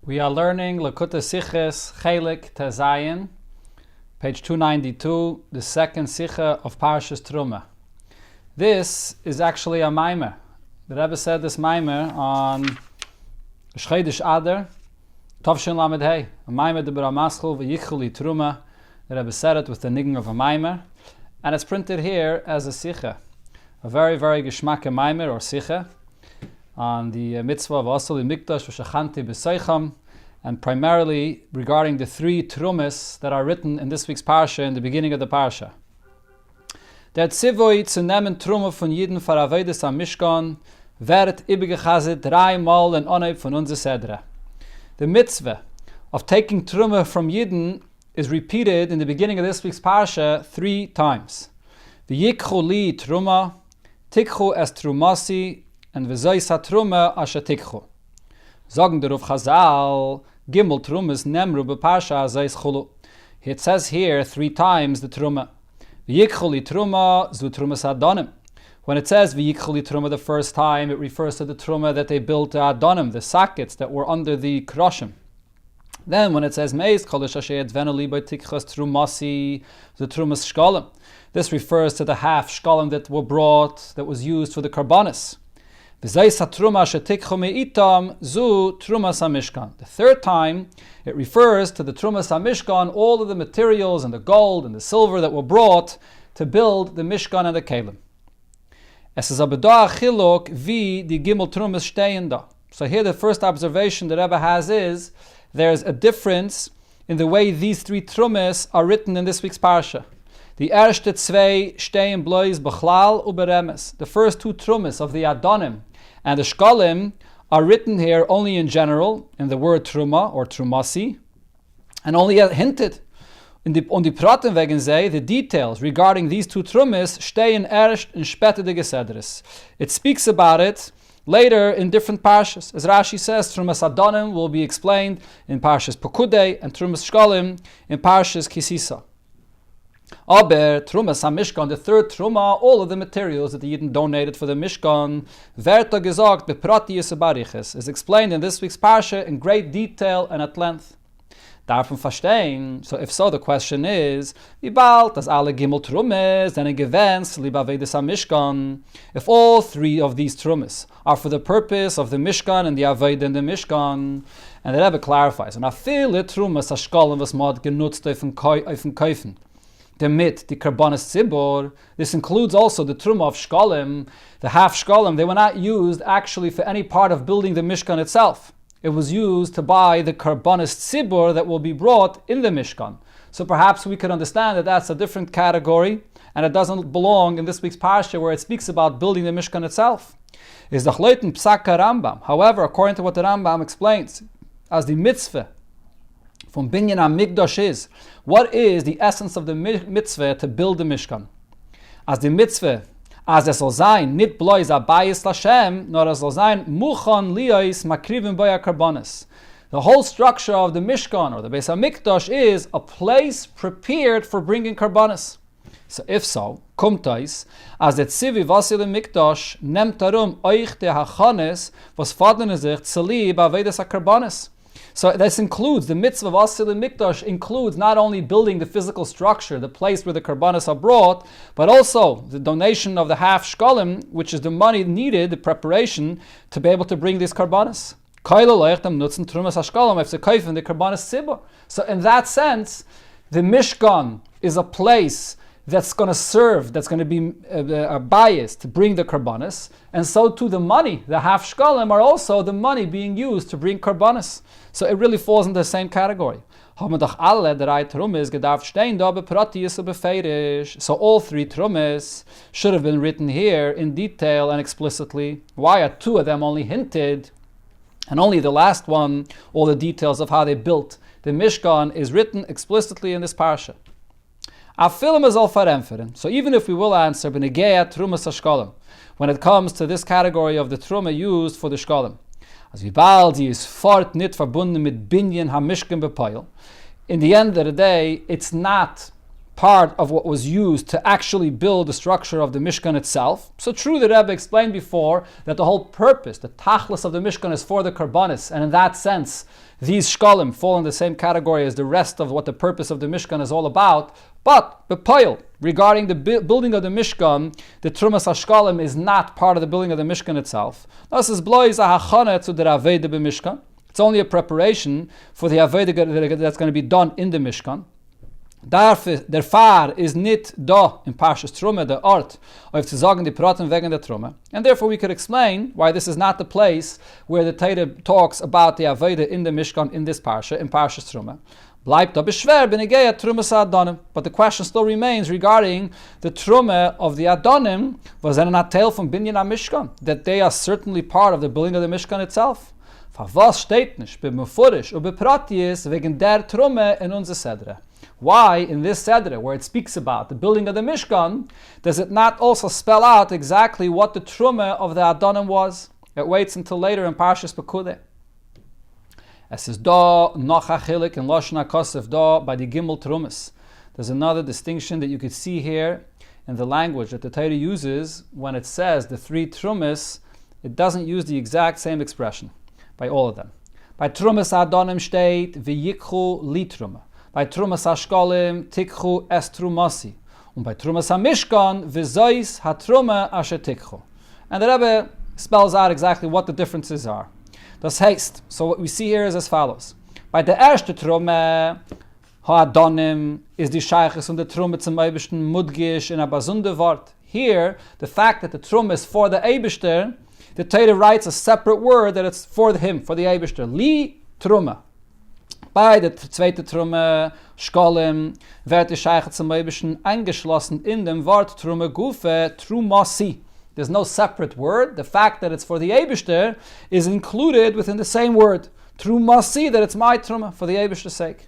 We are learning Lekutei Siches Chelek Tezayin, page 292, the second Sicha of Parshas Teruma. This is actually a maimer. The Rabbi said this maimer on Shchedish Adar, Tovshin Lamed Hey, a maimer de B'Ramaschel v'Yichuli Teruma. The Rabbi said it with the nigging of a maimer, and it's printed here as a Sicha, a very, very geschmacke maimer or Sicha, on the mitzvah of Oster Mikdash v'Shachanti b'Seicham, and primarily regarding the three Terumas that are written in this week's Parsha in the beginning of the Parsha. Der Tzivoi zu nehmen Teruma von Jiden für Avodas am Mishkan wird übergechazet dreimal in Oneb von unser Sedra. The mitzvah of taking Teruma from Yidden is repeated in the beginning of this week's Parsha 3 times. V'yikchu li Teruma, tikchu es Terumasi, and v'zoi sa Teruma asher tikchu. Sagen der Rav Chazal, Gimel Terumas nemru b'Parsha zeis chulu. It says here 3 times the Teruma. V'yikchu li Teruma zu Terumas Adonim. When it says v'yikchu li Teruma the first time, it refers to the Teruma that they built Adonim, the sockets that were under the kroshim. Then when it says Meis Kolish Asher Yadvenu Li by Tikchas Terumasi, the Terumas Shkolim, this refers to the half shkolim that were brought, that was used for the karbonis. The third time, it refers to the Terumas HaMishkan, all of the materials and the gold and the silver that were brought to build the Mishkan and the Kelim. So here the first observation the Rebbe has is, there's a difference in the way these 3 Terumas are written in this week's Parsha. The erste zwei stehen bloß bechlal uberemes. The first 2 Terumas of the Adonim and the Shkolim are written here only in general, in the word Teruma or Terumasi, and only hinted. On die Praten wegen sei, the details regarding these 2 Terumas stehen erst in später de Gesedres. It speaks about it later in different parshas. As Rashi says, Terumas Adonim will be explained in Parshas Pekudei and Terumas Shkolim in Parshas Kisisa. Aber Terumas HaMishkan, the third Teruma, all of the materials that the Yidden donated for the Mishkan, Verta gesagt bepratius bariches, is explained in this week's Parsha in great detail and at length. Davon verstehen, so if so, the question is, wie bald das alle Gimel Terumas and gewens liba Avodas HaMishkan, if all 3 of these Terumas are for the purpose of the Mishkan and the Avodah in the Mishkan, and the Rebbe clarifies, and viele Terumas HaShkolim was mod genutzt auf den Käufen, damit die karbonis tzibor. This includes also the Teruma of Shkolim, the half Shkolim. They were not used actually for any part of building the Mishkan itself. It was used to buy the karbonis tzibor that will be brought in the Mishkan. So perhaps we could understand that that's a different category, and it doesn't belong in this week's Parsha where it speaks about building the Mishkan itself. Is the chleiten psaka Rambam. However, according to what the Rambam explains, as the mitzvah from Binyan HaMikdash is, what is the essence of the mitzvah to build the Mishkan? As the mitzvah, as es soll sein, nit bloß abayis Lashem, nor es soll sein, muchon liyos makrivim boya karbonis. The whole structure of the Mishkan, or the Beis HaMikdash, is a place prepared for bringing karbonis. So if so, kommt es, as the tzivi vasil Mikdash, nemt darum euch der hachanes, was fadene sich zeli ba'avodas karbonis. So this includes, the mitzvah of Oster Mikdash includes not only building the physical structure, the place where the karbanos are brought, but also the donation of the half shkolim, which is the money needed, the preparation, to be able to bring these karbanos. So in that sense, the Mishkan is a place that's going to serve, that's going to be a bias to bring the karbanos, and so too the money, the half shkolim, are also the money being used to bring karbanos. So it really falls into the same category. So all 3 Terumas should have been written here in detail and explicitly. Why are 2 of them only hinted, and only the last one, all the details of how they built the Mishkan, is written explicitly in this parsha? So even if we will answer when it comes to this category of the Teruma used for the Shkolim, as wie bald die ist fort nicht verbunden mit Binyan HaMishkan bepeil, in the end of the day, it's not part of what was used to actually build the structure of the Mishkan itself. So true, the Rebbe explained before that the whole purpose, the tachlis of the Mishkan is for the karbanis, and in that sense, these shkalim fall in the same category as the rest of what the purpose of the Mishkan is all about. But bepoil, regarding the building of the Mishkan, the Trumas HaShkalim is not part of the building of the Mishkan itself. This is blois a hachana to the Aveda b'Mishkan. It's only a preparation for the Aveda that's going to be done in the Mishkan. Der Far is nit da in Parshas Teruma, the art of zu sagen die Praten wegen der Teruma. And therefore we could explain why this is not the place where the Torah talks about the Aveda in the Mishkan in this Parsha, in Parshas Teruma. Bleibt aber schwer benegei Trumas Adonim. But the question still remains regarding the Truma of the Adonim, was not tale from Binyan HaMishkan, that they are certainly part of the building of the Mishkan itself. Was steht nicht b'mefurish und b'pratius wegen der Trume in unser Sedre? Why, in this Sedre, where it speaks about the building of the Mishkan, does it not also spell out exactly what the Trume of the Adonim was? It waits until later in Parshas Pekudei. Es ist da noch a Chelek in Lashon HaKosef da by the Gimel Trumas. There's another distinction that you could see here in the language that the Torah uses when it says the three Trumas. It doesn't use the exact same expression by all of them. By Trumas Adonim steht v'yikchu li Truma. Bei Trumas HaShkalim tikchu es Trumasi. Und bei Trumas HaMishkan v'zois ha-Truma asher tikchu. And the Rebbe spells out exactly what the differences are. Das heißt, so what we see here is as follows. Bei der erste Trume ha-Adonim is die Sheiches und der Trume zum Eibishten mudgish in a basunde Wort. Here, the fact that the Trume is for the Eibishter, the Torah writes a separate word that it's for him, for the Eibishter. Li Truma. Bei der zweite Trume, Shkalim, wird die Sheiche zum Eibischen eingeschlossen in dem Wort Trume Gufe, Trumasi. There's no separate word. The fact that it's for the Eibishter is included within the same word. Trumasi, that it's my Trume, for the Eibishter's sake.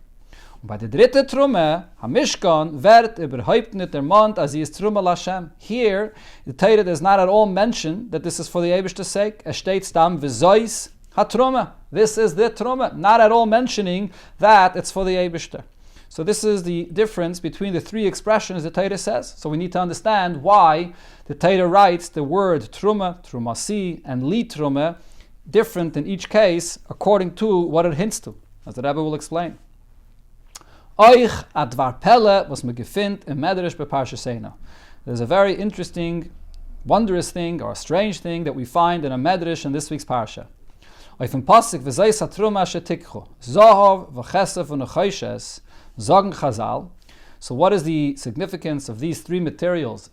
Und bei der dritte Trume, HaMishkan, wird überhaupt nicht der Mond, as he is Trume Lashem. Here, the Torah does not at all mention that this is for the Eibishter's sake. Es steht dann, v'zois ha-Trume. This is the Truma, not at all mentioning that it's for the Eibishter. So this is the difference between the three expressions the Torah says. So we need to understand why the Torah writes the word Truma, Trumasi, and Li Truma different in each case according to what it hints to, as the Rabbi will explain. Euch advar pelle was me gefind im Medrash beParshasena. There's a very interesting, wondrous thing or a strange thing that we find in a Medrash in this week's Parsha. Auf dem Pasuk v'zeis ha-Truma asher tikchu Zohov v'chesef v'nechoishes Zogen Chazal. So what is the significance of these three materials,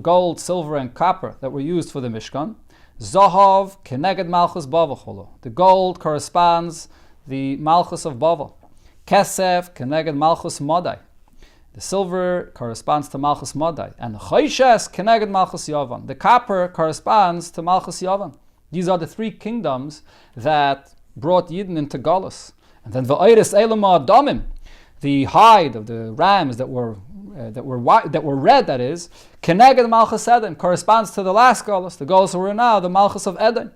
gold, silver, and copper, that were used for the Mishkan? Zohov keneged Malchus Bavel. The gold corresponds the Malchus of Bavel. Kesef keneged Malchus Modai. The silver corresponds to Malchus Modai. And Choishes keneged Malchus Yavan. The copper corresponds to Malchus Yavan. These are the three kingdoms that brought Yidden into Galus. And then v'oiris elama adamim, the hide of the rams that were red, that is, keneged Malchus Eden, corresponds to the last Galus, the Galus who are now the Malchus of Eden.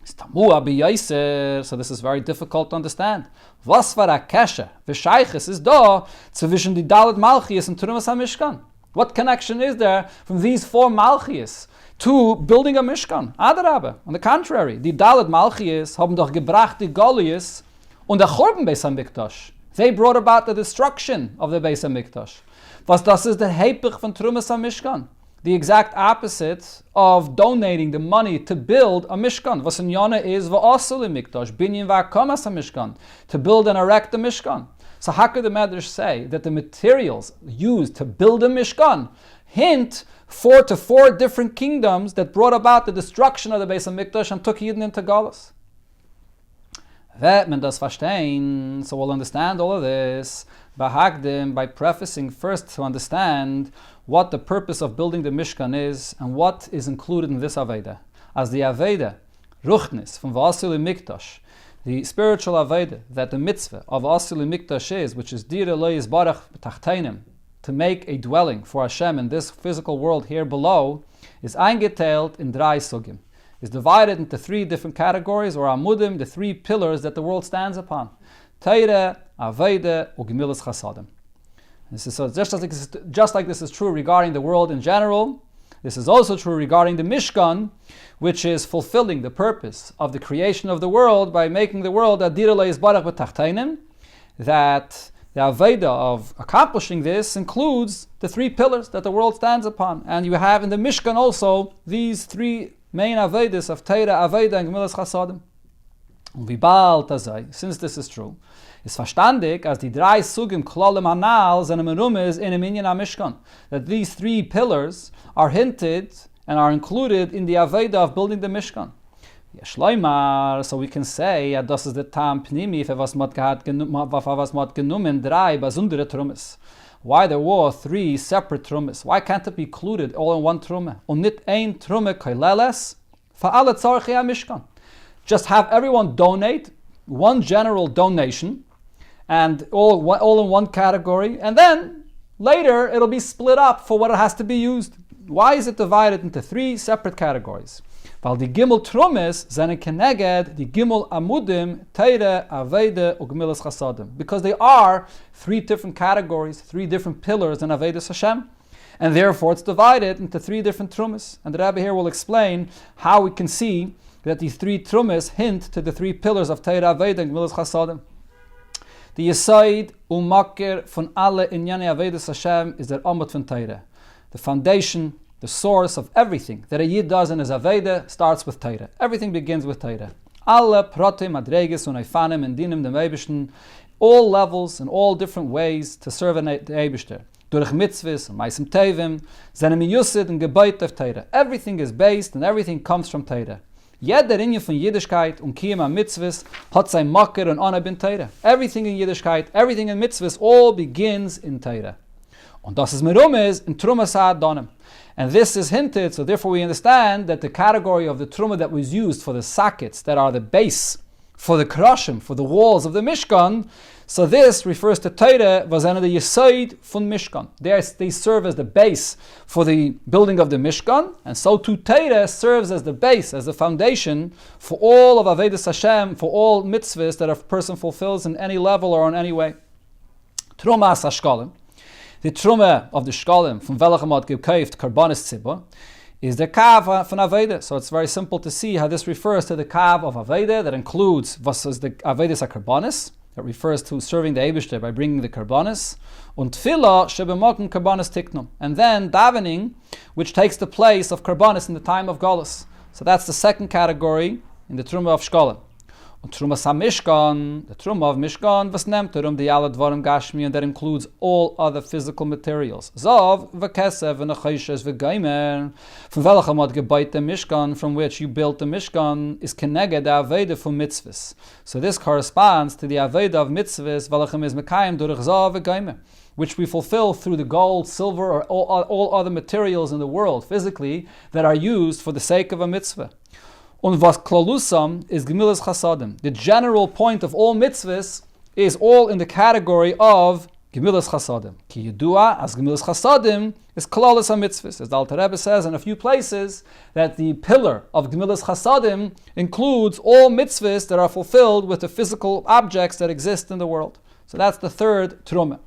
So this is very difficult to understand. Was war a kesher v'shayches is da zwischen die Dalet Malchias and Terumas HaMishkan? What connection is there from these four Malchias to building a Mishkan? Adarabbe, on the contrary, die Dalet Malchias haben doch gebracht die Golias und der Chorben Beis HaMikdash. They brought about the destruction of the Beis HaMikdash. Was das ist der Hepech von Terumas HaMishkan? The exact opposite of donating the money to build a Mishkan. Was in Yonah is v'asul Mikdash, binyan v'akamas HaMishkan, to build and erect a Mishkan. So how could the Medrash say that the materials used to build a Mishkan hint to four different kingdoms that brought about the destruction of the Beis HaMikdash and took Yidden into Galus? So we'll understand all of this by prefacing first to understand what the purpose of building the Mishkan is and what is included in this Aveda. As the Aveda, Ruchnis, from Vasili Mikdash, the spiritual Aveda that the mitzvah of Vasili Mikdash is, which is Dir Eloi Yisbarach B'Tachteinim, to make a dwelling for Hashem in this physical world here below, is eingeteilt in drei Sugim. Is divided into three different categories, or Amudim, the three pillars that the world stands upon. Teire, Aveda, Ugemilas Chasadim. This is so just like this is true regarding the world in general. This is also true regarding the Mishkan, which is fulfilling the purpose of the creation of the world by making the world that the Aveda of accomplishing this includes the three pillars that the world stands upon. And you have in the Mishkan also these three main Avedas of Teira, Aveda, and Gemilas Chasadim. Since this is true, is verstandig, as die drei Sugim Klolim Anal seine Merumes in a Minyan HaMishkan, that these three pillars are hinted and are included in the Aveda of building the Mishkan. So we can say, das ist der Tam Pnimi, why there were three separate Trumas. Why can't it be included all in one Truma? Und nicht ein Trume koileles für alle Tzorchei HaMishkan. Just have everyone donate one general donation, and all in one category, and then later it'll be split up for what it has to be used. Why is it divided into three separate categories? Weil die Gimel Trumes seine keneged die Gimel Amudim Teire Aveda Ugmilas Chasadim, because they are three different categories, three different pillars in Avedas Hashem, and therefore it's divided into three different Trumes. And the Rabbi here will explain how we can see that these three Trumes hint to the three pillars of Teira Aveda and Gemilas Chasadim. The Yesod Umakir von alle Inyane Avedas Hashem is der Amud von Teira. The foundation, the source of everything that a Yid does in his Aveda starts with Teira. Everything begins with Teira. Alle Prote Madreges und Eifanim and Dinim dem Eibishten, all levels and all different ways to serve the Eibishter. Durch Mitzvahs and Maisim Tevim, Zenem Yusid and Gebayt of Teira. Everything is based and everything comes from Teira. Jeder Inje von Yiddishkeit und Kiyama Mitzvahs hat sein Makir und Ana bin Teira. Everything in Yiddishkeit, everything in Mitzvahs, all begins in Teira. Und das ist Merumes in Truma Sa'ad Donim. And this is hinted, so therefore we understand that the category of the Truma that was used for the sockets that are the base, for the Krashim, for the walls of the Mishkan, so this refers to Teira, was einer the Yesod von Mishkan. They serve as the base for the building of the Mishkan, and so too Teira serves as the base, as the foundation for all of Avedas Hashem, for all mitzvahs that a person fulfills in any level or in any way. Truma as Hashkalim, the Truma of the Shkalim, from welchem hat gekauft Karbanis Tzibur, is the Kav from Aveda. So it's very simple to see how this refers to the Kav of Aveda that includes was the Avedas HaKarbanis, that refers to serving the Eibishter by bringing the Karbanis, und Tefillah shebemoken Karbanis Tiknum, and then davening, which takes the place of Karbanis in the time of Galus. So that's the second category in the Truma of Shkalim. Und Truma Samishkan, the Truma of Mishkan, was nehmt die alle Dvarim Gashmi, and that includes all other physical materials. Zav, v'kesev, v'nachayishes, v'gaimer, from welchem hat gebayt the Mishkan, from which you built the Mishkan, is keneged the Aveda from mitzvahs. So this corresponds to the Aveda of mitzvahs, welchem is mekayim durch Zav v'gaimer, which we fulfill through the gold, silver, or all other materials in the world, physically, that are used for the sake of a mitzvah. Und was Klalusam is Gemilas Chasadim. The general point of all mitzvahs is all in the category of Gemilas Chasadim. Ki Yedua, as Gemilas Chasadim, is Klalas HaMitzvahs. As the Alter Rebbe says in a few places, that the pillar of Gemilas Chasadim includes all mitzvahs that are fulfilled with the physical objects that exist in the world. So that's the third Truma.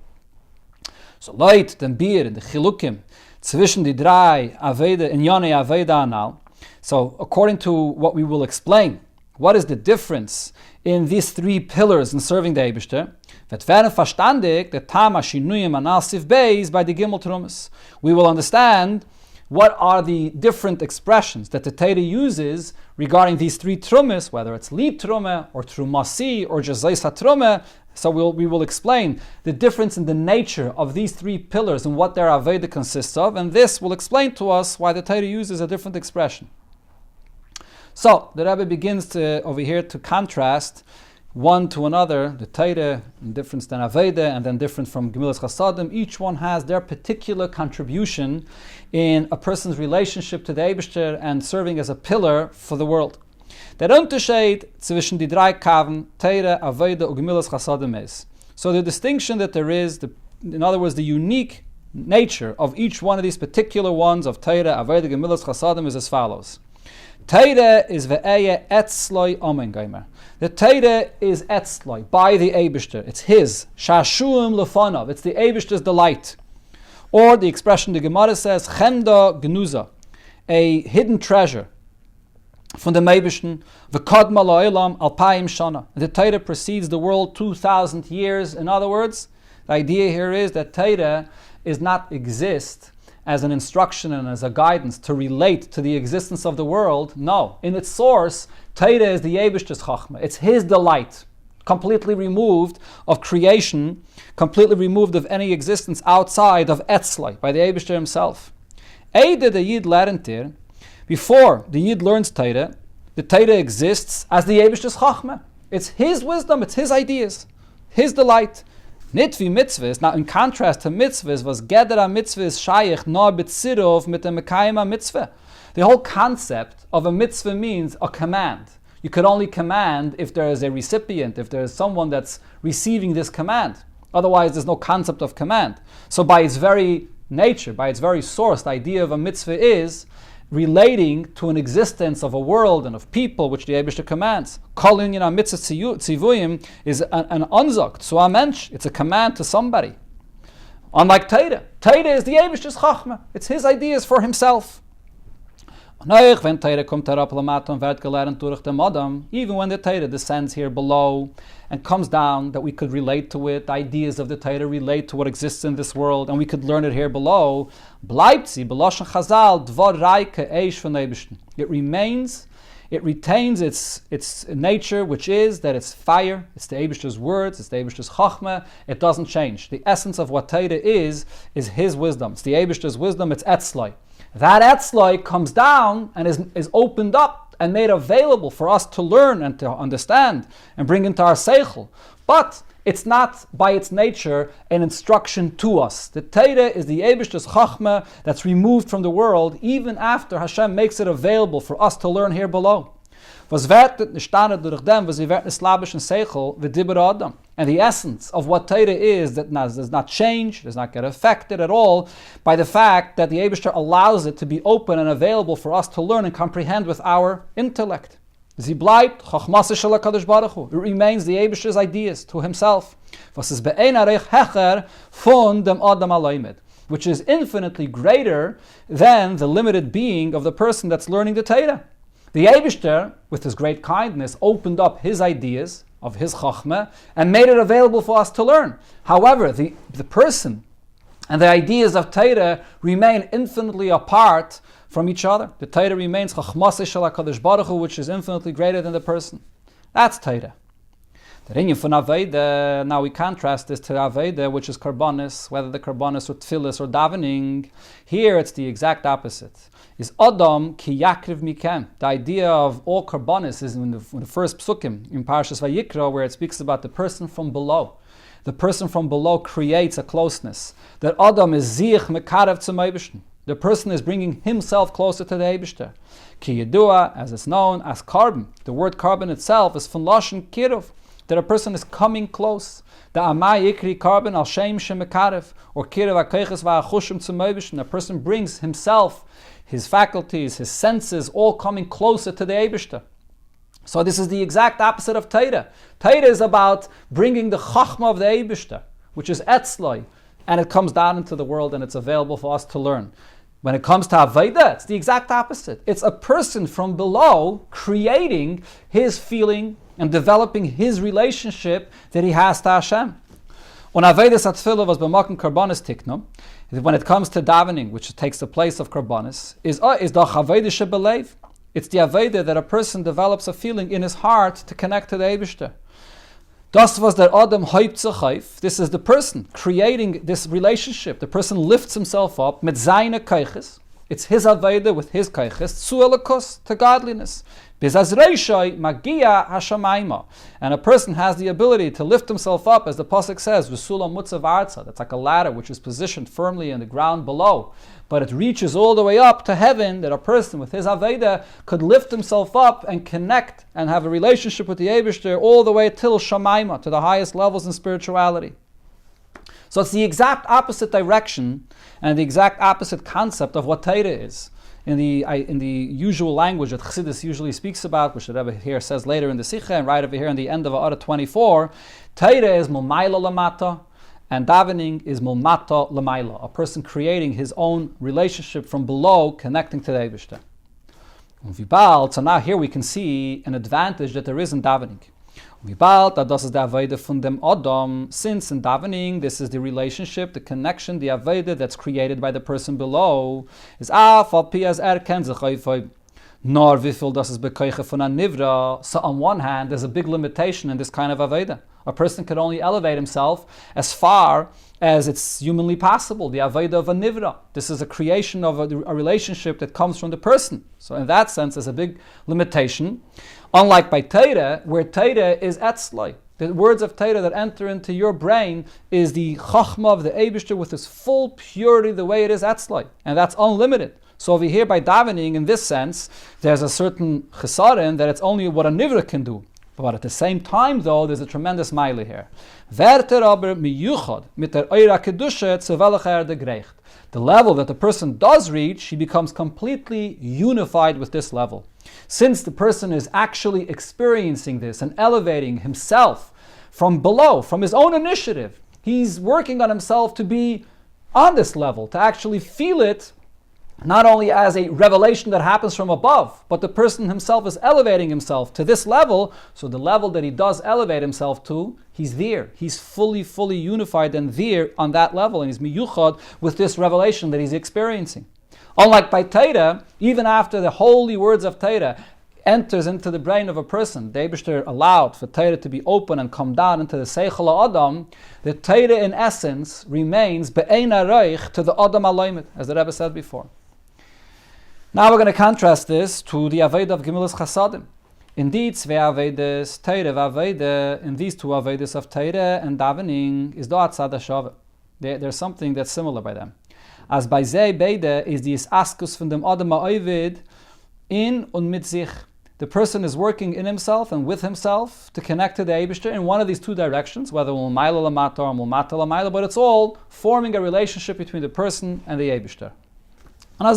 So Leit, den Bier, in the Chilukim, zwischen die drei Aveda, in Yone Aveda Anal. So, according to what we will explain, what is the difference in these three pillars in serving the Eibishter? Wird werden verstandig, der Tama Shinuyim Anal Sif Beis by the Gimel Trumas. We will understand what are the different expressions that the Torah uses regarding these three Trumas, whether it's Li Truma, or Trumasi, or Jazais HaTruma. So we will explain the difference in the nature of these three pillars and what their Aveda consists of, and this will explain to us why the Torah uses a different expression. So the Rabbi begins over here to contrast one to another, the Torah, different than Aveda, and then different from Gemilas Chasadim. Each one has their particular contribution in a person's relationship to the Eibishter and serving as a pillar for the world. Der Unterschied zwischen die drei Kaven, Teira, Aveda und Gemilas Chasadim is. So the distinction that there is, in other words, the unique nature of each one of these particular ones of Teira, Aveda, Gemilas Chasadim is as follows. Teire is ve'eye etzloi omen geimer. The Teire is etzloi, by the Eibishter. It's his. Shashuim lefonov. It's the Eibishter's delight. Or the expression the Gemara says, Chemda Gnuza, a hidden treasure from the Eibishter, v'kodma lo'elam alpayim shana. The Teire precedes the world 2,000 years. In other words, the idea here is that Teire is not exist as an instruction and as a guidance to relate to the existence of the world. No. In its source, Teire is the Eibishter's Chachma. It's his delight, completely removed of creation, completely removed of any existence outside of Etzlai, by the Eibishter himself. Eide the Yid lerentir, before the Yid learns Teire, the Teire exists as the Eibishter's Chachma. It's his wisdom, it's his ideas, his delight. Nitvi mitzvahs, now in contrast to mitzvahs, was gedera mitzvahs shayich no betzirov mit dem mekayim mitzvah. The whole concept of a mitzvah means a command. You could only command if there is a recipient, if there is someone that's receiving this command. Otherwise, there's no concept of command. So by its very nature, by its very source, the idea of a mitzvah is relating to an existence of a world and of people which the Eibishter commands. Kol inyan mitzvah tzivuyim is an unzakt, so a mensch. It's a command to somebody. Unlike Teire. Teire is the Eibishter's Chachma. It's his ideas for himself. Even when the Teire descends here below and comes down, that we could relate to it, the ideas of the Teire relate to what exists in this world, and we could learn it here below. It retains its nature, which is that it's fire, it's the Eibishter's words, it's the Eibishter's Chachma. It doesn't change. The essence of what Teire is his wisdom. It's the Eibishter's wisdom, it's Etzlai. That Etzlai comes down and is opened up and made available for us to learn and to understand and bring into our seichel. But it's not by its nature an instruction to us. The Teire is the Eibishter's Chachma that's removed from the world even after Hashem makes it available for us to learn here below. And the essence of what Teire is that does not change, does not get affected at all by the fact that the Eibishter allows it to be open and available for us to learn and comprehend with our intellect. It remains the Eibishter's ideas to himself, which is infinitely greater than the limited being of the person that's learning the Teire. The Eibishter, with his great kindness, opened up his ideas of his Chachma and made it available for us to learn. However, the person and the ideas of Teire remain infinitely apart from each other. The Teire remains Chachmasei Shel HaKadosh Baruch Hu, which is infinitely greater than the person. That's Teire. The Rinyan von Aveda, now we contrast this to Aveda, which is Karbonis, whether the Karbonis or Tfilis or Davening. Here it's the exact opposite. Is Adam ki yakriv mikem. The idea of all Karbonis is in the first psukim in Parashas Vayikra, where it speaks about the person from below. The person from below creates a closeness. That Adam is zich mekarev zum Eibishter. The person is bringing himself closer to the Eibishter. Ki yedua, as it's known, as carbon. The word carbon itself is from Lashon kiruv, that a person is coming close. The amai ikri carbon al shem shemekarev, or kiruv hakoiches va'achushim zum Eibishter. A person brings himself, his faculties, his senses, all coming closer to the Eibishter. So this is the exact opposite of Teire. Teire is about bringing the Chachma of the Eibishter, which is Etzlai, and it comes down into the world and it's available for us to learn. When it comes to Aveda, it's the exact opposite. It's a person from below creating his feeling and developing his relationship that he has to Hashem. On Avedas Atfilah was b'makom Karbonis tikno. When it comes to davening, which takes the place of Karbonis, is the Aveda shebelev. It's the Aveda that a person develops a feeling in his heart to connect to the Eibishter. Das was der Adam hoybt sich auf. This is the person creating this relationship. The person lifts himself up mit seine keiches. It's his Aveda with his keiches zu elokos, to godliness. Bis as reishoi magia hashamayma. And a person has the ability to lift himself up, as the pasuk says, v'sulam mutzav arza. That's like a ladder which is positioned firmly in the ground below, but it reaches all the way up to heaven, that a person with his Aveda could lift himself up and connect and have a relationship with the Eibishter all the way till Shamayma, to the highest levels in spirituality. So it's the exact opposite direction and the exact opposite concept of what Teire is. in the usual language that Chassidus usually speaks about, which the Rebbe here says later in the Sikha, and right over here in the end of Orah 24, Teira is Mulmaila Lamata, and davening is Mulmata Lamaila, a person creating his own relationship from below, connecting to the Eibishter. So now here we can see an advantage that there is in davening. Since in davening, this is the relationship, the connection, the avodah that's created by the person below. So on one hand, there's a big limitation in this kind of avodah. A person can only elevate himself as far as it's humanly possible, the avodah of a nivra. This is a creation of a relationship that comes from the person. So in that sense, there's a big limitation. Unlike by Teira, where Teira is etzloi. The words of Teira that enter into your brain is the chachma of the Eibishter with its full purity, the way it is etzloi. And that's unlimited. So over here by davening, in this sense, there's a certain chesaron that it's only what a nivra can do. But at the same time, though, there's a tremendous mile here. The level that the person does reach, he becomes completely unified with this level. Since the person is actually experiencing this and elevating himself from below, from his own initiative, he's working on himself to be on this level, to actually feel it not only as a revelation that happens from above, but the person himself is elevating himself to this level. So the level that he does elevate himself to, he's there. He's fully unified and there on that level, and he's miyuchad with this revelation that he's experiencing. Unlike by Teira, even after the holy words of Teira enters into the brain of a person, the Eibishter allowed for Teira to be open and come down into the Seichel Adam, the Teira in essence remains be'ein aroich to the Adam Aloymet, as the Rebbe said before. Now we're going to contrast this to the Avodah of Gemilas Chasadim. Indeed, Zwei Avodas, Teira v'Avodah, in these two Avodas of Teira and davening, is do'at tzad hashava. There's something that's similar by them. As by Zei Beide is the Askus von dem Adam ha'Ovid in und mit sich. The person is working in himself and with himself to connect to the Eibishter in one of these two directions, whether Mulmaila Lamata or Mulmata Lamaila, but it's all forming a relationship between the person and the Eibishter. And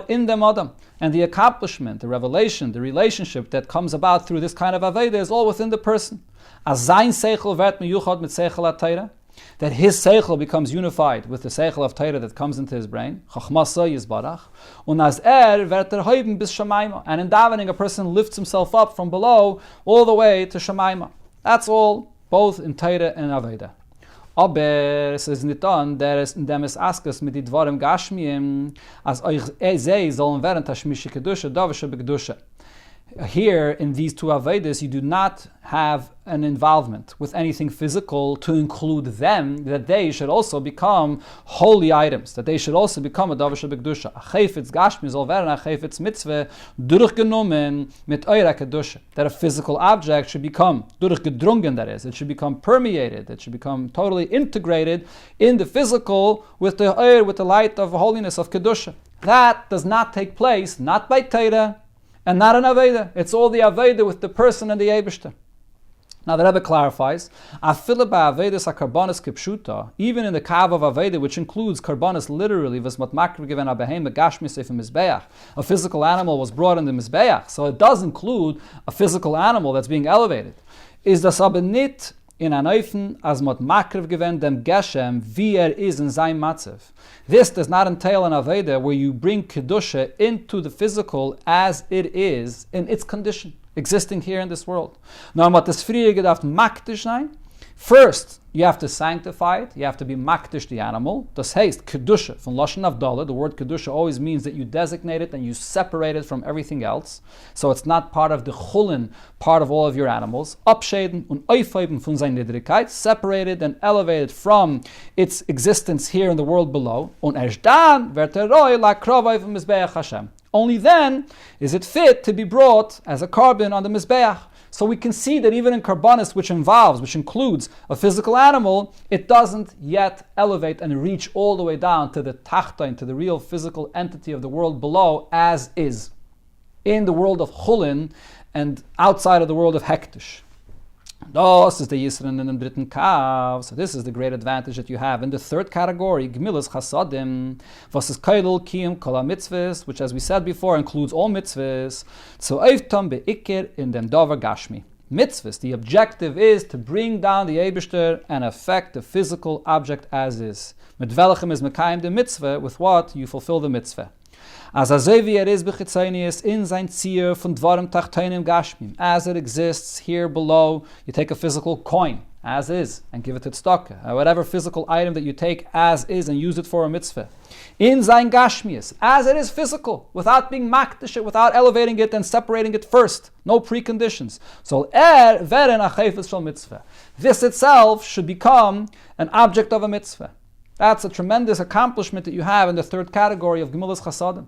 in the Adam. And the accomplishment, the revelation, the relationship that comes about through this kind of Aveda is all within the person. As sein Seichel vert miyuchad mit Seichel HaTeira, that his Seichel becomes unified with the Seichel of Teira that comes into his brain. Chachmasa yizbarach. Und as vert heuben bis Shemaima. And in davening, a person lifts himself up from below all the way to Shemaima. That's all, both in Teira and Aveda. Aber es ist nicht an, indem es askas mit die Dvarim Gashmiyim, als euch sei sollen werden Tashmishi Kedusha, Davisha Begdusha. Here, in these two Avedas, you do not have an involvement with anything physical to include them, that they should also become holy items, that they should also become a Davisha Begdusha. A Chayfetz Gashmi soll werden, a Chayfetz Mitzvah, durchgenommen mit Eira Kedusha. That a physical object should become, durchgedrungen that is, it should become permeated, it should become totally integrated in the physical with the Eir, with the light of holiness of Kedusha. That does not take place, not by Teira, and not an Aveda. It's all the Aveda with the person and the Eibishter. Now the Rebbe clarifies, even in the kav of Aveda, which includes karbanis literally, a physical animal was brought in the Mizbeach, so it does include a physical animal that's being elevated. Is das aber nicht in Aneufen as mot makriv given dem Geshem wie is in sein Matzev. This does not entail an Aveda where you bring Kedusha into the physical as it is in its condition, existing here in this world. Now, what is früher gedacht makdish sein? First, you have to sanctify it. You have to be makdish the animal. Das heißt, Kedusha, von Lashon Avdala, the word Kedusha always means that you designate it and you separate it from everything else. So it's not part of the chulin, part of all of your animals. Abschäden und aufheben von seiner Niedrigkeit, separated and elevated from its existence here in the world below. Und erst dann wird roi la krovai vom Mizbeach Hashem. Only then is it fit to be brought as a carbon on the Mizbeach. So we can see that even in karbanis, which includes a physical animal, it doesn't yet elevate and reach all the way down to the tachtain, to the real physical entity of the world below, as is, in the world of chulin and outside of the world of hektish. Das is the Yisran in the dritten Kav. So this is the great advantage that you have in the third category, Gemilas Chasadim, was is Kaidol Kiyum Kol HaMitzvahs, which as we said before includes all mitzvahs. So Eivtam Be'ikir in dem Dover Gashmi. Mitzvahs, the objective is to bring down the Eibishter and affect the physical object as is. Mit welchem is Mekayim the mitzvah, with what you fulfill the mitzvah. As azevi is bechitzonius in sein Zier von dvarim tachtenim gashmim. As it exists here below, you take a physical coin, as is, and give it to tzedakah. Whatever physical item that you take as is and use it for a mitzvah. In sein gashmius, as it is physical, without being makdish, without elevating it and separating it first. No preconditions. So veren achayfus shel mitzvah. This itself should become an object of a mitzvah. That's a tremendous accomplishment that you have in the third category of Gemilas Chasadim.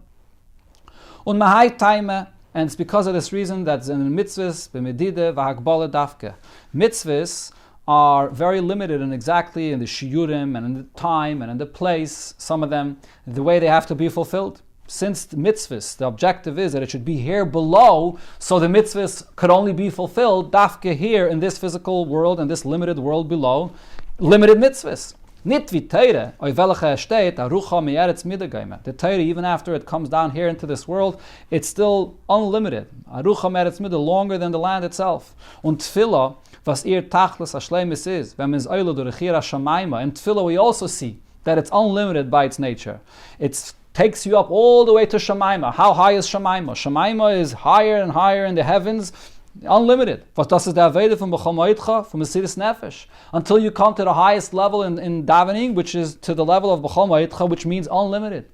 Und mahai taime, and it's because of this reason that in mitzvahs b'medide v'hagbala dafke. Mitzvahs are very limited in exactly in the shiurim and in the time and in the place, some of them, the way they have to be fulfilled. Since the mitzvahs, the objective is that it should be here below, so the mitzvahs could only be fulfilled dafke here in this physical world and this limited world below, limited mitzvahs. Nit vi Teire, oi welche steht, arucha me'eretz midageime. The Teire, even after it comes down here into this world, it's still unlimited. Arucha me'eretz midah, longer than the land itself. Und Tefillah, was ihr tachlis hashleimis is, wenn man es oile durch Chira Shamayma. In Tefillah we also see that it's unlimited by its nature. It takes you up all the way to Shamayma. How high is Shamayma? Shamayma is higher and higher in the heavens, unlimited. Was das ist der Aveda from B'chol Ma'itcha, from Mesiras Nefesh, until you come to the highest level in davening, which is to the level of B'chol Ma'itcha, which means unlimited,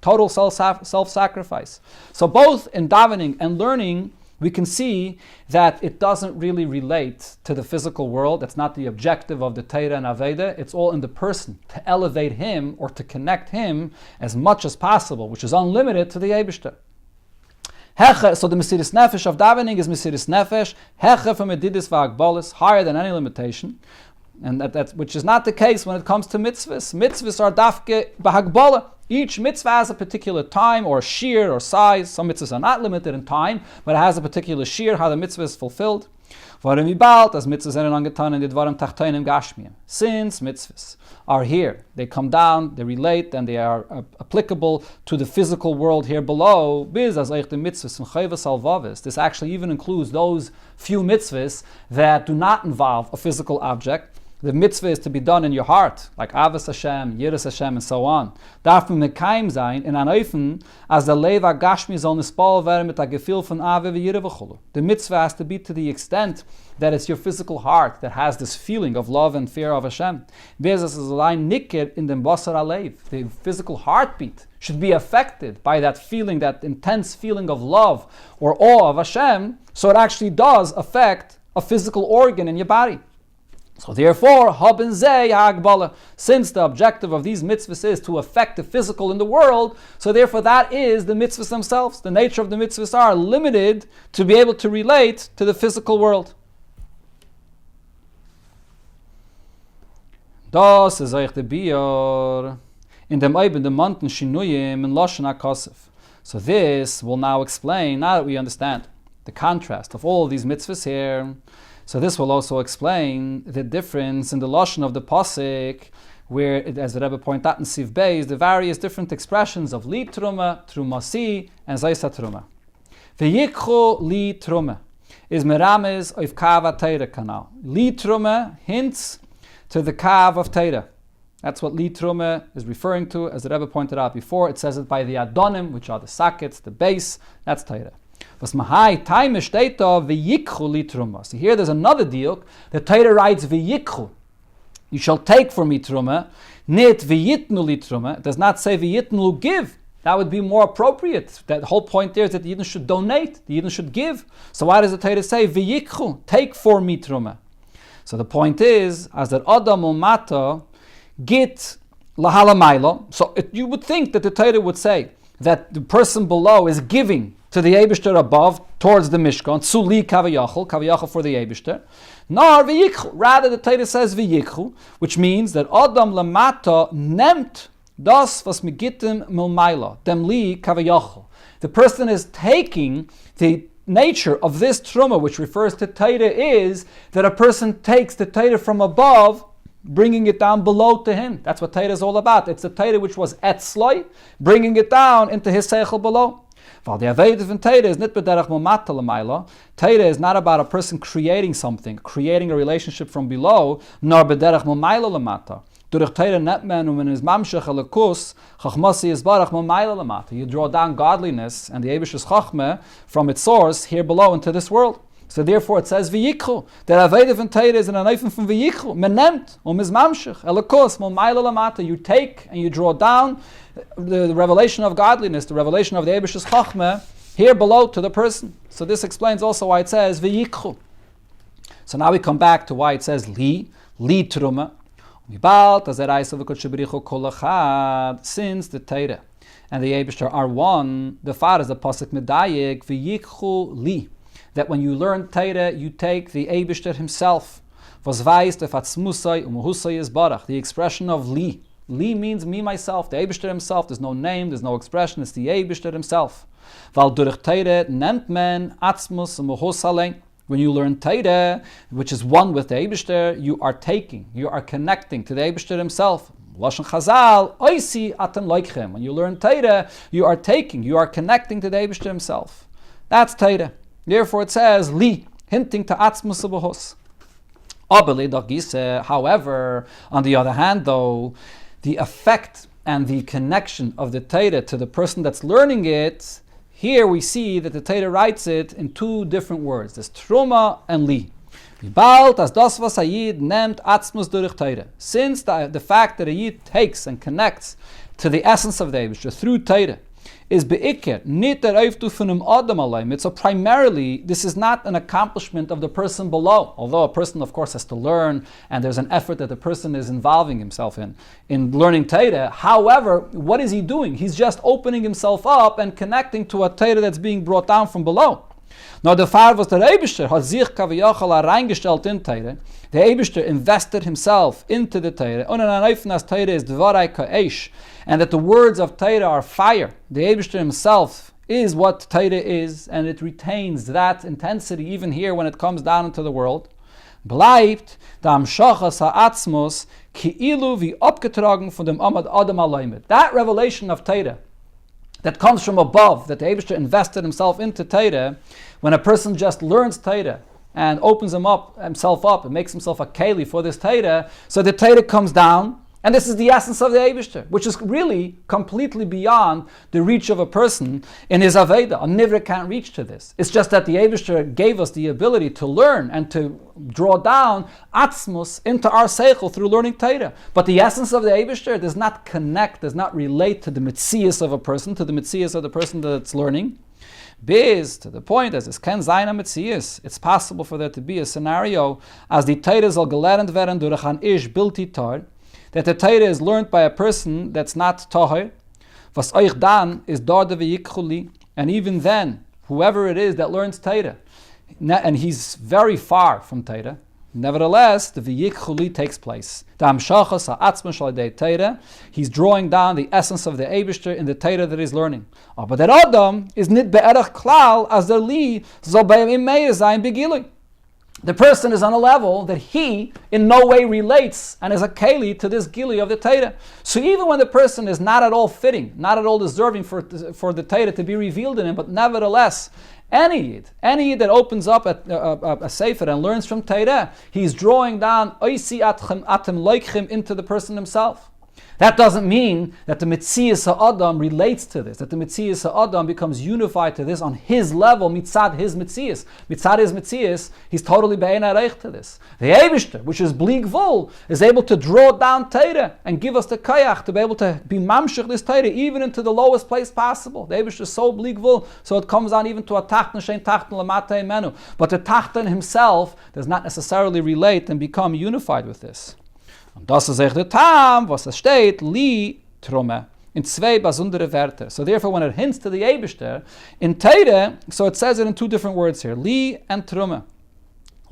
total self-sacrifice. So both in davening and learning, we can see that it doesn't really relate to the physical world. That's not the objective of the Torah and Aveda. It's all in the person, to elevate him or to connect him as much as possible, which is unlimited to the Eibishter. Heche, so the Mesiras Nefesh of davening is Mesiras Nefesh, Heche from Medidis v'Agbolis, higher than any limitation, and that's which is not the case when it comes to mitzvahs. Mitzvahs are dafke b'Hagbolah. Each mitzvah has a particular time or shear or size. Some mitzvahs are not limited in time, but it has a particular shear, how the mitzvah is fulfilled. Since mitzvahs are here, they come down, they relate, and they are applicable to the physical world here below. This actually even includes those few mitzvahs that do not involve a physical object. The mitzvah is to be done in your heart, like Avos Hashem, Yiras Hashem, and so on. Darf man mekayim sein in an Eufen, as the Leva Gashmi soll nispal werden mit a Gefühl von Ave v'Yira v'chulu. The mitzvah has to be to the extent that it's your physical heart that has this feeling of love and fear of Hashem. Bezas is allein nikir in dem Basar Alev. The physical heartbeat should be affected by that feeling, that intense feeling of love or awe of Hashem, so it actually does affect a physical organ in your body. So therefore, haben zeh hagbala. Since the objective of these mitzvahs is to affect the physical in the world, so therefore that is the mitzvahs themselves. The nature of the mitzvahs are limited to be able to relate to the physical world. Das is euch the bior in dem Eiben dem Manten shinuyim in Lashon HaKosef. So this will now explain, now that we understand the contrast of all these mitzvahs here. So this will also explain the difference in the lashon of the pasuk, where, as the Rebbe pointed out in Siv Beis, the various different expressions of li truma, trumasi, and zaysa truma. V'yikchu li truma is merames of kav Teira kanal. Li truma hints to the kav of Teira. That's what li truma is referring to, as the Rebbe pointed out before. It says it by the adonim, which are the sockets, the base. That's Teira. Was mahai time steht da v'yikchu li truma. So here there's another diuk. The Torah writes v'yikchu. You shall take for me truma. Nit v'yitnu li truma. It does not say v'yitnu give. That would be more appropriate. That whole point there is that the Yidden should donate. The Yidden should give. So why does the Torah say v'yikchu? Take for me truma. So the point is, as that adam umata git lahalamaylo. So you would think that the Torah would say that the person below is giving to the Eibishter above, towards the Mishkan, Tsuli Kavayachal for the Eibishter. Nor V'yikchu. Rather, the Torah says V'yikchu, which means that Adam Lamata nemt das was migitim milmaila, dem li Kavayachal. The person is taking the nature of this Teruma, which refers to Torah, is that a person takes the Torah from above, bringing it down below to him. That's what Torah is all about. It's the Torah which was etzloi, bringing it down into his seichel below. Torah is not about a person creating something, creating a relationship from below, nor bederach momayla lamata. You draw down godliness and the Eibish's chachma from its source here below into this world. So therefore it says v'yikhu. Der Aveda von Torah is an anayfim from v'yikhu. Men nehmt is mamshech elakos momayla lamata. You take and you draw down the revelation of godliness, the revelation of the Eibish's chachma here below to the person. So this explains also why it says v'yikhu. So now we come back to why it says li teruma. Since the Torah and the Eibishter are one, the Father is a pasuk medayik v'yikhu li, that when you learn Torah, you take the Eibishter himself. The expression of li. Li means me, myself, the Eibishter himself. There's no name, there's no expression, it's the Eibishter himself. When you learn Torah, which is one with the Eibishter, you are taking, you are connecting to the Eibishter himself. Lashon Chazal, oisi atem loikchem. When you learn Torah, you are taking, you are connecting to the Eibishter himself. That's Torah. Therefore it says, li, hinting to atzmus ubahos. However, on the other hand though, the effect and the connection of the Torah to the person that's learning it, here we see that the Torah writes it in two different words. There's Teruma and li. Since the fact that a Yid takes and connects to the essence of the Eibishter through Torah is be'ikir, nit der Eiftu von dem Adam allein. So primarily, this is not an accomplishment of the person below, although a person, of course, has to learn, and there's an effort that the person is involving himself in learning Torah. However, what is he doing? He's just opening himself up and connecting to a Torah that's being brought down from below. Now, the Fahr was der Eibishter hat sich kaviyachal reingestellt in Torah. The Eibishter invested himself into the Torah. Und an Eifen as Torah is dvarai ka'esh, and that the words of Torah are fire. The Eibishter himself is what Torah is, and it retains that intensity even here when it comes down into the world. Bleibt da amshachas ha'atzmos ki'ilu vi abgetragen von dem Amad Adam aleimet. That revelation of Torah that comes from above, that the Eibishter invested himself into Torah, when a person just learns Torah and opens himself up and makes himself a keli for this Torah, so the Torah comes down, and this is the essence of the Eibishter, which is really completely beyond the reach of a person in his Aveda. A Nivra can't reach to this. It's just that the Eibishter gave us the ability to learn and to draw down atzmus into our seichel through learning Torah. But the essence of the Eibishter does not connect, does not relate to the mitzias of a person, to the mitzias of the person that's learning. Biz, to the point, as es ken sein am mitzias, it's possible for there to be a scenario as the Torah zal gelernt werden durch an ish bilti tar, that the Torah is learned by a person that's not tahir. Was euch dan is dor de v'yikchuli, and even then, whoever it is that learns Torah, and he's very far from Torah, nevertheless, the v'yikchuli takes place. The amshachas ha'atzma shalidei Torah, he's drawing down the essence of the Eibishter in the Torah that he's learning. But that Adam is nit be'erach klal as der li zol be'im imeir zayin begilui. The person is on a level that he in no way relates and is a keli to this gili of the Torah. So even when the person is not at all fitting, not at all deserving for the Torah to be revealed in him, but nevertheless, any Yid that opens up a sefer and learns from Torah, he's drawing down oisi atem loikchim into the person himself. That doesn't mean that the Metzias Ha'adam relates to this, that the Metzias Ha'adam becomes unified to this on his level, mitzad his Metzias. Mitzad his Metzias, he's totally be'ein areich to this. The Eibishter, which is blig vul, is able to draw down Torah and give us the kayach to be able to be mamshich this Torah even into the lowest place possible. The Eibishter is so blig vul, so it comes down even to a tachten shein tachten lamata imenu. But the tachten himself does not necessarily relate and become unified with this. Und das ist echt der Tam, was es steht, li Teruma, in zwei besondere Wörter. So therefore, when it hints to the Eibishter, in Torah, so it says it in two different words here, li and Teruma.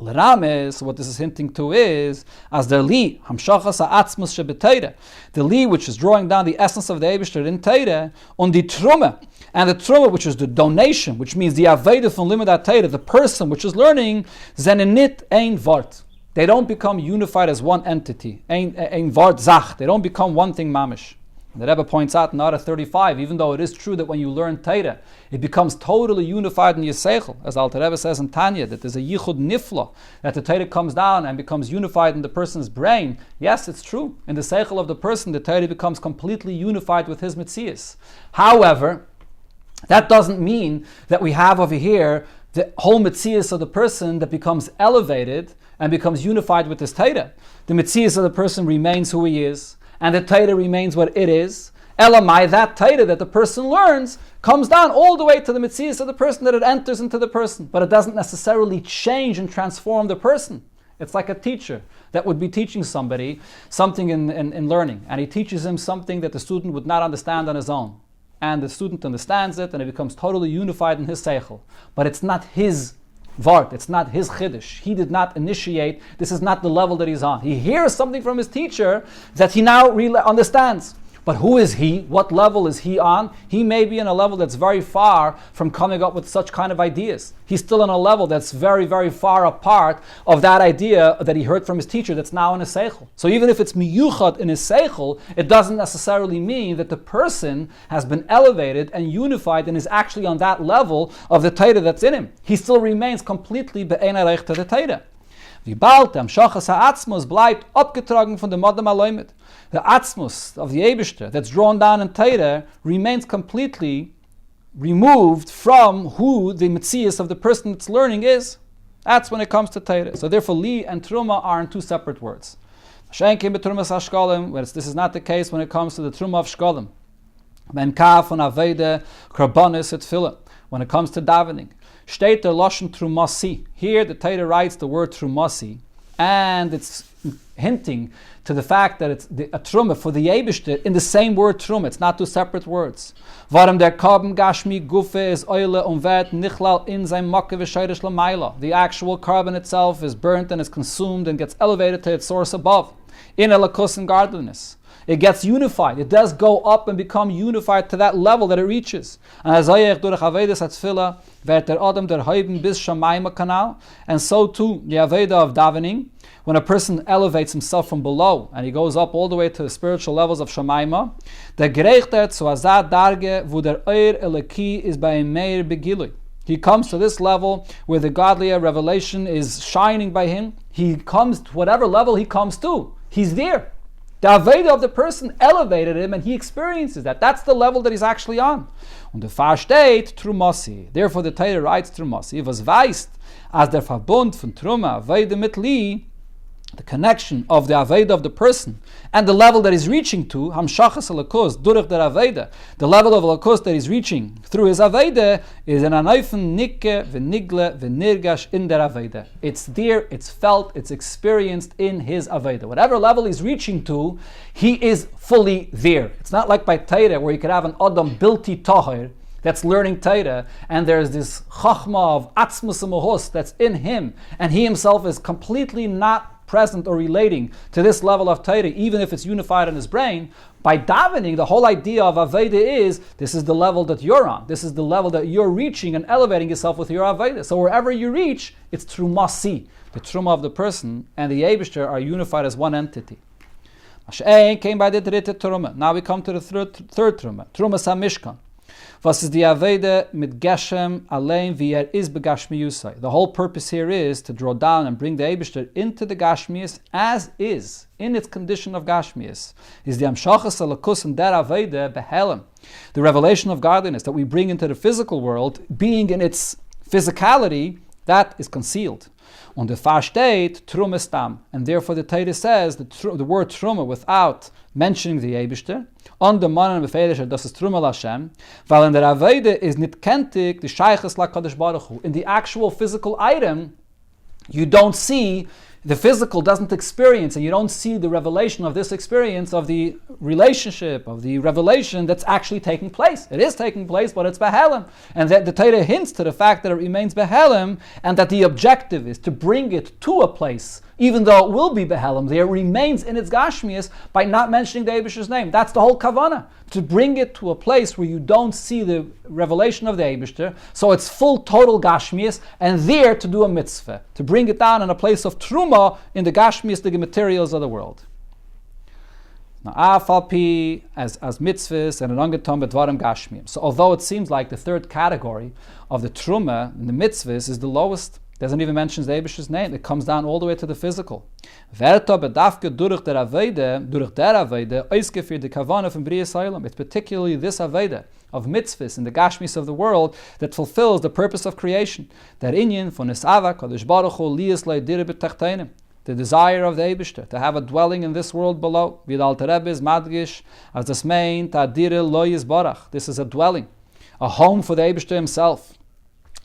L'rames, what this is hinting to is, as the li, hamshachas ha'atzmus shebeteire, the li which is drawing down the essence of the Eibishter in Teire, on the Teruma, and the Teruma which is the donation, which means the Aveda from Limud Teire, the person which is learning, zenenit ein vart. They don't become unified as one entity, ein vart zach. They don't become one thing mamish. The Rebbe points out in Nara 35, even though it is true that when you learn Teire, it becomes totally unified in your seichel, as Alter Rebbe says in Tanya, that there's a yichud nifla, that the Teire comes down and becomes unified in the person's brain. Yes, it's true. In the seichel of the person, the Teire becomes completely unified with his mitzias. However, that doesn't mean that we have over here the whole mitzias of the person that becomes elevated and becomes unified with this Teire. The mitzias of the person remains who he is, and the Teire remains what it is. Elamai, that Teire that the person learns, comes down all the way to the mitzias of the person, that it enters into the person. But it doesn't necessarily change and transform the person. It's like a teacher that would be teaching somebody something in learning, and he teaches him something that the student would not understand on his own. And the student understands it, and it becomes totally unified in his seichel. But it's not his vart, it's not his chiddush. He did not initiate, this is not the level that he's on. He hears something from his teacher that he now really understands. But who is he? What level is he on? He may be in a level that's very far from coming up with such kind of ideas. He's still on a level that's very, very far apart of that idea that he heard from his teacher that's now in his seichel. So even if it's miyuchad in his seichel, it doesn't necessarily mean that the person has been elevated and unified and is actually on that level of the Teire that's in him. He still remains completely be'ein areich to the Teire. Wie bald am Shachas ha'atzmus bleibt abgetragen von dem Adam Aloymet. The atzmus of the Eibishter that's drawn down in Teire remains completely removed from who the mitzias of the person that's learning is. That's when it comes to Teire. So therefore, li and Teruma are in two separate words. Whereas this is not the case when it comes to the Teruma of Shkolim. Ben kaf on avede karbonis et tefillah. When it comes to davening, steht der Lashon Trumasi. Here the Torah writes the word Trumasi, and it's hinting to the fact that it's a Truma for the Eibishter in the same word Truma. It's not two separate words. Warum der Korban Gashmi Gufe is Eule und wird nichlal in sein Mokke v'shayrish l'mayla. The actual carbon itself is burnt and is consumed and gets elevated to its source above. In Elokus and godliness. It gets unified. It does go up and become unified to that level that it reaches. And so too, the Aveda of davening, when a person elevates himself from below and he goes up all the way to the spiritual levels of Shamayma, the Gerechter zu azad darge, wo der Eir eleki is by Meir begilui. He comes to this level where the godly revelation is shining by him. He comes to whatever level he comes to. He's there. The Aveda of the person elevated him and he experiences that. That's the level that he's actually on. Und der Versteht Trumasi. Therefore the Torah writes Trumasi. Was weist, as der Verbund von Truma Aveda mit Li, the connection of the Aveda of the person and the level that he's reaching to, Hamshachas Alakus, Durach der Aveda, the level of Alakus that he's reaching through his Aveda is an Anayfen Nikke v'nigle v'nirgash in der Aveda. It's there, it's felt, it's experienced in his Aveda. Whatever level he's reaching to, he is fully there. It's not like by Teire where you could have an Adam Bilti Tahir that's learning Teire, and there's this Chachma of Atzmus Mohos that's in him, and he himself is completely not present or relating to this level of Torah, even if it's unified in his brain. By davening, the whole idea of Aveda is, this is the level that you're on. This is the level that you're reaching and elevating yourself with your Aveda. So wherever you reach, it's Trumasi. The Truma of the person and the Eibishter are unified as one entity. Came by the dritte Teruma. Now we come to the third Teruma. Teruma Samishkan. Was ist die Aveda mit Geshem allein wie is begashmi Yusai. The whole purpose here is to draw down and bring the Eibishter into the Gashmias as is, in its condition of Gashmias. Is the Amshachas Alakus and der Aveda behelem. The revelation of godliness that we bring into the physical world, being in its physicality, that is concealed. Und der Versteht Truma Stam. And therefore the Torah says the word Truma without mentioning the Eibishter, on the Mannen befehlischer, das ist Truma Lashem, weil in der Aveda is nit kentig the Shaychus la Kadosh Baruch Hu. In the actual physical item, you don't see the physical doesn't experience, and you don't see the revelation of this experience, of the relationship, of the revelation that's actually taking place. It is taking place, but it's Behelem. And that the Torah hints to the fact that it remains Behelem, and that the objective is to bring it to a place, even though it will be Behelem, there remains in its Gashmias by not mentioning the Eibishter's name. That's the whole Kavanah, to bring it to a place where you don't see the revelation of the Eibishter, so it's full total Gashmias, and there to do a mitzvah, to bring it down in a place of Teruma in the Gashmias, the materials of the world. Now, Afalpi as mitzvahs and an angetom bedvarim Gashmiim. So although it seems like the third category of the Teruma in the mitzvahs is the lowest, doesn't even mention the Eibishter's name. It comes down all the way to the physical. It's particularly this Aveda of mitzvahs in the Gashmis of the world that fulfills the purpose of creation. That inyan von Esava Kadosh Baruch Hu liyas le'dire b'tachtenim. The desire of the Eibishter to have a dwelling in this world below. Vidal Terebes Madgish as das main ta'dire lo yizbarach. This is a dwelling, a home for the Eibishter himself.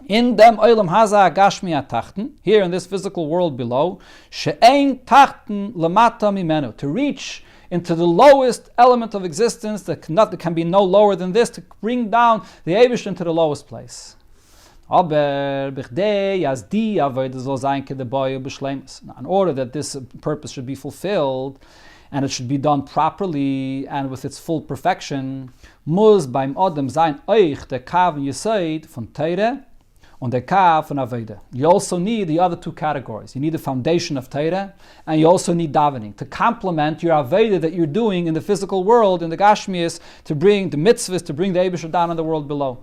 In dem Olam Haza Gashmi Tachten, here in this physical world below, she'ein tachten lamata mimenu, to reach into the lowest element of existence, that can be no lower than this, to bring down the Eibishter into the lowest place. Aber bichdei yazdi avodah zol zayin kedeboyu b'shleimus. In order that this purpose should be fulfilled, and it should be done properly and with its full perfection, muss beim Adam sein euch der Kav Yesod von Teire und der Kav von Aveda. You also need the other two categories. You need the foundation of Teire, and you also need davening to complement your Aveda that you're doing in the physical world, in the Gashmias, to bring the mitzvahs, to bring the Eibishter down in the world below.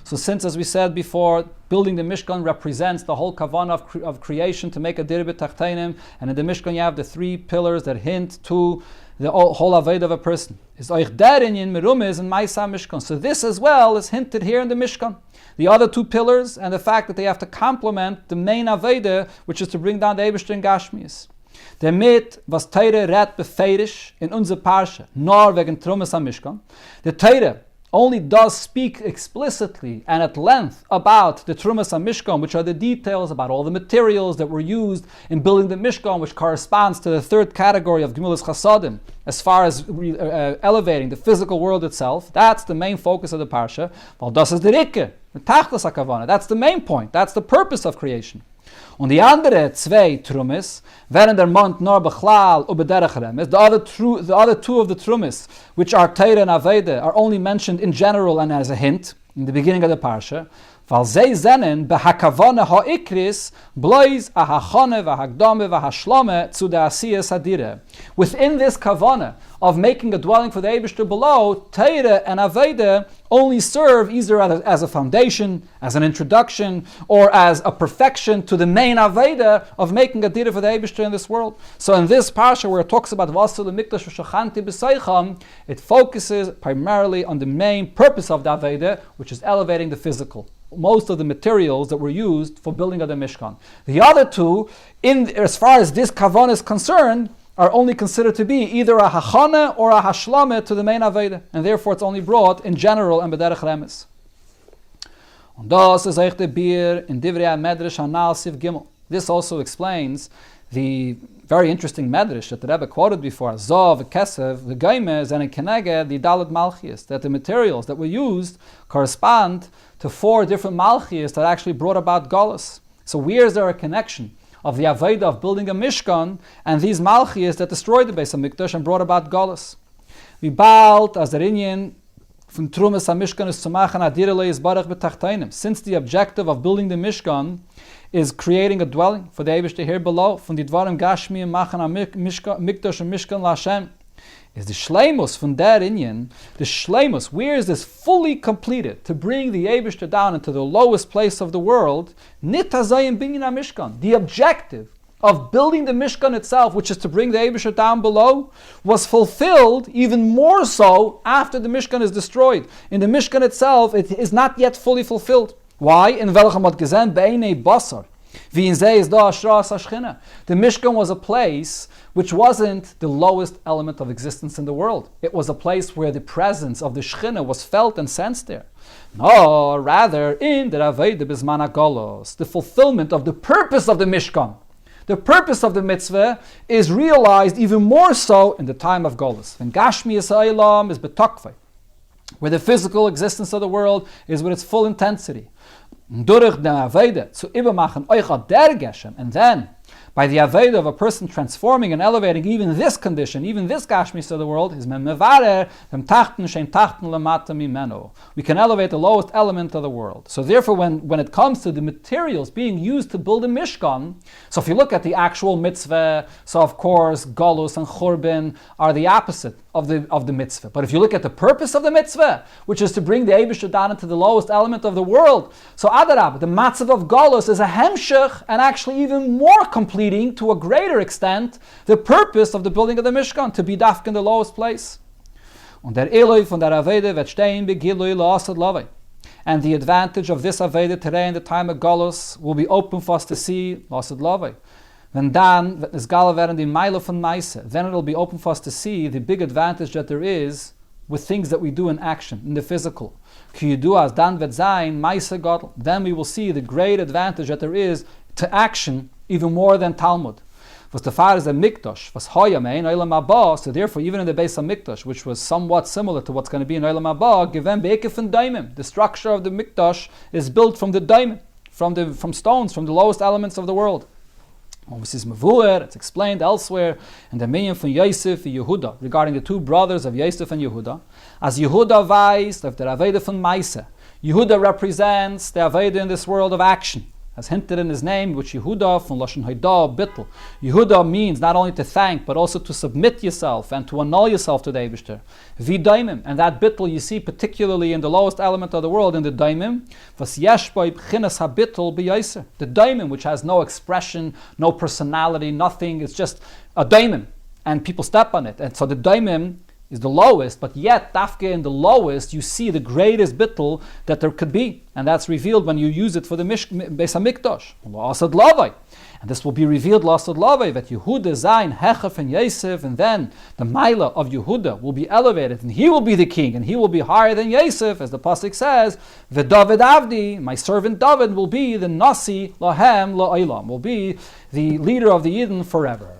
So since, as we said before, building the Mishkan represents the whole kavanah of creation to make a dir b'tachteinim, and in the Mishkan you have the three pillars that hint to the whole Aved of a person. So this as well is hinted here in the Mishkan. The other two pillars and the fact that they have to complement the main Aveda, which is to bring down the Eibishter in Gashmias. Damit was Teire red befeirish in unser Parsha, nor wegen Trumas am Mishkan. The Teire only does speak explicitly and at length about the Trumas am Mishkan, which are the details about all the materials that were used in building the Mishkan, which corresponds to the third category of Gemilas Chasadim, as far as elevating the physical world itself. That's the main focus of the Parsha. Well, das is the Rikke, the Tachlis HaKavanah. That's the main point. That's the purpose of creation. Und die andere zwei Trumis, während der Mond nor bechlal ubederech remes, the other two of the Trumis, which are Teire and Aveda, are only mentioned in general and as a hint in the beginning of the Parsha. Weil sie zenen behakavone ha'ikris blois ahachone v'hakdome v'hashlome zu der asiyas hadire. Within this kavana of making a dwelling for the Eibishter below, Teire and Aveda only serve either as a foundation, as an introduction, or as a perfection to the main Aveda of making a dir for the Eibishter in this world. So in this parsha where it talks about Vasul Mikdash v'Shachanti b'Seicham, it focuses primarily on the main purpose of the Aveda, which is elevating the physical. Most of the materials that were used for building of the Mishkan. The other two, as far as this kavanah is concerned, are only considered to be either a hachana or a hashlame to the main Aveda, and therefore it's only brought in general and b'derech remes. Und das ist euch der Bier in Divrei Medrash Hanal Siv Gimel. This also explains the very interesting Medrash that the Rebbe quoted before, Zov, Kesev, the Gaimez, and in Keneged, the Dalet Malchias, that the materials that were used correspond to 4 different Malchias that actually brought about Golus. So where is there a connection of the Aveda of building a Mishkan and these Malchias that destroyed the Beis HaMikdash and brought about Golus? We bald as the Inyan from Trumas HaMishkan is to machen adirele yizbarach b'tachteinim. Since the objective of building the Mishkan is creating a dwelling for the Eibishter here below, from the Dvarim Gashmi and machen Mikdash and Mishkan LaHashem, is the Shleimus from der Inyan, the Shleimus, where is this fully completed to bring the Eibishter down into the lowest place of the world, nit hazayim binyan HaMishkan. The objective of building the Mishkan itself, which is to bring the Eibishter down below, was fulfilled even more so after the Mishkan is destroyed. In the Mishkan itself, it is not yet fully fulfilled. Why? In Velchamot Gezen Be'enei Basar. The Mishkan was a place which wasn't the lowest element of existence in the world. It was a place where the presence of the Shechina was felt and sensed there. No, rather in the Avodah Bisman HaGolos, the fulfillment of the purpose of the Mishkan. The purpose of the mitzvah is realized even more so in the time of Golus. When Gashmi Yisraelam is betokvei, where the physical existence of the world is with its full intensity. And then, by the Aveda of a person transforming and elevating even this condition, even this Gashmis of the world, is we can elevate the lowest element of the world. So therefore, when it comes to the materials being used to build a Mishkan, so if you look at the actual mitzvah, so of course, Golus and Churban are the opposite of the mitzvah. But if you look at the purpose of the mitzvah, which is to bring the Eibishter down into the lowest element of the world, so Adarab, the matzav of Golus is a hemshech and actually even more completing to a greater extent the purpose of the building of the Mishkan, to be dafk in the lowest place. Und der Eloi von der Avede wird stehen begilui la'asad lavai. And the advantage of this Aveda today in the time of Golus will be open for us to see la'asad lavai. Then it'll be open for us to see the big advantage that there is with things that we do in action, in the physical. Then we will see the great advantage that there is to action even more than Talmud. Was the far is a mikdash, was hoyamein olam haba. So therefore, even in the base of mikdash, which was somewhat similar to what's going to be in olam haba, given beikif and daimim. The structure of the mikdash is built from the daimim, from stones, from the lowest elements of the world. It's explained elsewhere in the minion from Yosef and Yehuda regarding the two brothers of Yosef and Yehuda. As Yehuda weiß, of the Aveda von Maise, Yehuda represents the Aveda in this world of action, as hinted in his name, which Yehuda from Lashon Haidah Bittel. Yehuda means not only to thank, but also to submit yourself and to annul yourself to the Eibishter. Vidaimim, and that Bittel you see particularly in the lowest element of the world, in the Daimim. Vas yeshboi b'chinas habittel b'yaiser. The Daimim, which has no expression, no personality, nothing. It's just a Daimim, and people step on it. And so the Daimim is the lowest, but yet dafke in the lowest you see the greatest bittul that there could be, and that's revealed when you use it for the Beis Hamikdash. La'asad lavai, and this will be revealed la'asad lavai, that Yehuda zayin hechef and Yosef, and then the Maila of Yehuda will be elevated, and he will be the king, and he will be higher than Yosef, as the pasuk says. V'David Avdi, my servant David will be the nasi lahem la'olam, will be the leader of the Yidden forever.